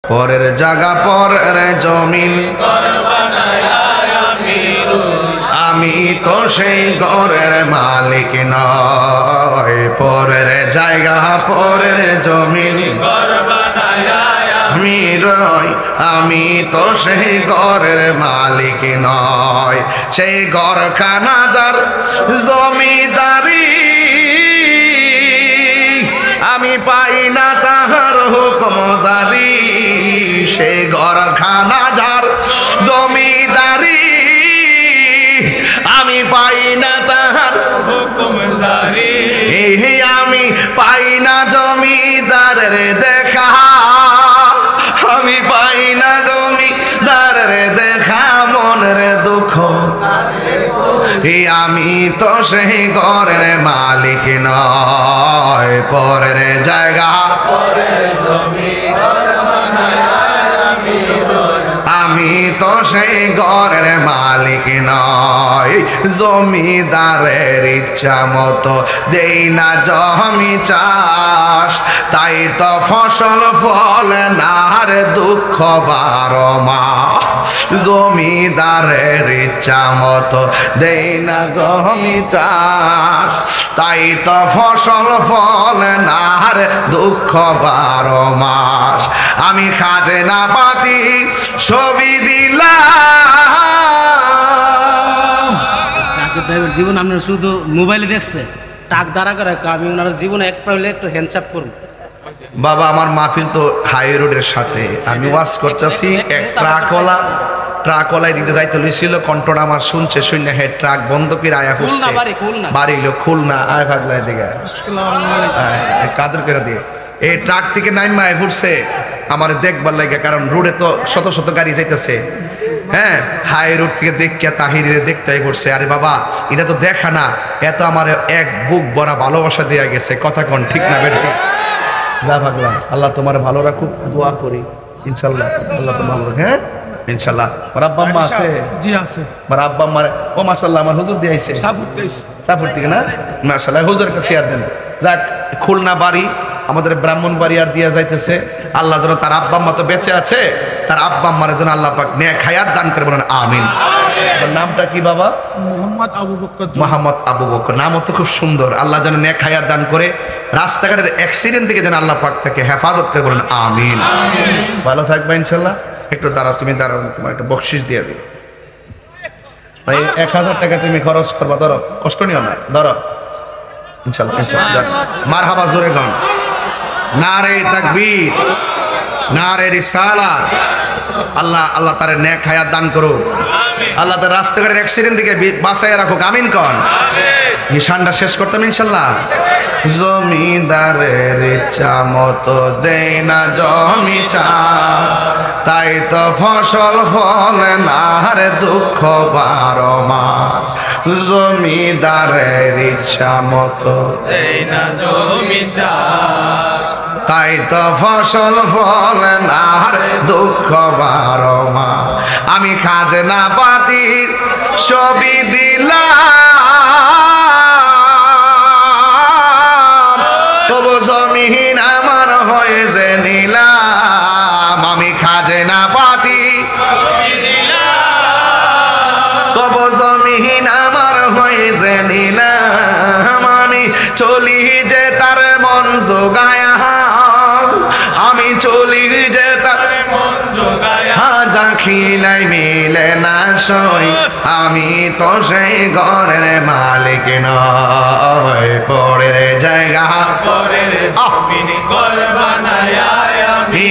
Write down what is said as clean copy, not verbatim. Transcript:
পরের জায়গা পরের জমিন আমি তো সেই ঘরের মালিক নয়। পরের জায়গা পরের জমিন আমি রই, আমি তো সেই ঘরের মালিক নয়। সেই ঘরখানা যার জমিদারি আমি পাই না তাহার হুকুম জারি। সেই ঘরখানা যার জমিদারি আমি পাই না তাহার হুকুম জারি। আমি পাই না জমিদারের দেখা, আমি পাই না জমিদারের দেখা মনের দুঃখ। আমি তো সেই ঘরের মালিক নয়। পরের জায়গা আমি তো সেই ঘরের মালিক নয়। জমিদারের ইচ্ছা মতো দেই না জমি চাষ, তাই তো ফসল ফলে না আর দুঃখ 12 মাস। জমিদারের ইচ্ছা মতো দেই না জমি চাষ, তাই তো ফসল ফলে না আর দুঃখ 12 মাস। আমি খাজনা পাতি ছবি দিলাম। জীবন আপনার শুধু মোবাইলে দেখছে, টাক দাঁড়া করে আমি ওনার জীবনে এক পাইলে একটু হ্যান্ডচাপ করুন। বাবা আমার মাহফিল তো হাই রোডের সাথে, আমি ওয়াজ করতেছি, এক ট্রাকওয়ালায় দিতে যাইতে লইছিল, কন্ট্রোল আমার শুনছে, শুনে হে ট্রাক বন্ধ করে আয়া ফুটছে, বাড়ি হইলো খুলনা আয় ভাগলায় দিকে কাদের করে দিয়ে এই ট্রাক থেকে নাইমা আয় ফুটছে আমার দেখবার লাগে, কারণ রোডে তো শত শত গাড়ি যাইতেছে। হ্যাঁ, হাই রোড থেকে দেখিয়া তাহিরে দেখতে পড়ছে। আরে বাবা এটা তো দেখা না, এত আমার এক বুক ভরা ভালোবাসা দেয়া গেছে। কথা কোন ঠিক না বেটা? যা ভাগলাম, আল্লাহ তোমার ভালো রাখুক, দোয়া করি ইনশাল্লাহ আল্লাহ তোমার ভালো। হ্যাঁ ইনশাল্লাহ। আমার আব্বা আম্মা আছে? জি আছে। আমার আব্বা আম্মার ও মাশাআল্লাহ আমার হুজুর দিয়ে আইছে সাফুর থেকে না, মাশাআল্লাহ হুজুরের কাছে আর দেন। যাক, খুলনা বাড়ি আমাদের ব্রাহ্মণবাড়িয়ার দিয়া যাইতেছে। আল্লাহ যেন তার আব্বা আম্মা তো বেঁচে আছে, তার আব্বা আম্মার যেন আল্লাহ পাক নেক হায়াত দান করে, বলেন আমিন। নামটা কি বাবা? মোহাম্মদ আবু বকর। মোহাম্মদ আবু বকর, নামও তো খুব সুন্দর। আল্লাহ যেন নেক হায়াত দান করে, রাস্তাঘাটের অ্যাক্সিডেন্ট থেকে যেন আল্লাহ পাক তাকে হেফাজত করে, বলেন আমিন। ভালো থাকবে ইনশাল্লাহ। একটু দাঁড়াও, তুমি দাঁড়াও, তোমার একটা বকশিস দিয়ে দিই। 1000 টাকা তুমি খরচ করবা, ধরো, কষ্ট নিও না, ধরো ইনশাল্লাহ ইনশাল্লাহ। মারহাবা জোরে গান, নারে তাকবীর, নারে রিসালাত। আল্লাহ আল্লাহ তার নেক হায়াত দান করো, আল্লাহ তার রাস্তাঘাটের অ্যাক্সিডেন্ট থেকে বাঁচায় রাখুক, আমিন কন। নিশানটা শেষ করতাম ইনশাল্লাহ। জমিদারের ইচ্ছা মতো দেয় না জমি চাষ, তাই তো ফসল ফলে না আর দুঃখ 12 মাস। জমিদারের ইচ্ছা মতো দেয় না জমি চাষ, তাই তো ফসল ফলে না আর দুঃখ 12 মাস। আমি খাজনা পাতি ছবি দিলাম, তবু জমিন আমার হয়ে যে নিলাম। আমি খাজনা পাতি তবু জমিন আমার হয়ে যে নিলাম। আমি চলি যে তার মন জোগায়া, আমি চলি যে তার মন জোগায়া, দাখিলাই মিলে না সই, আমি তো সেই ঘরের মালিক নয়। পরের জায়গা পরের জমিন ঘর বানায়া আমি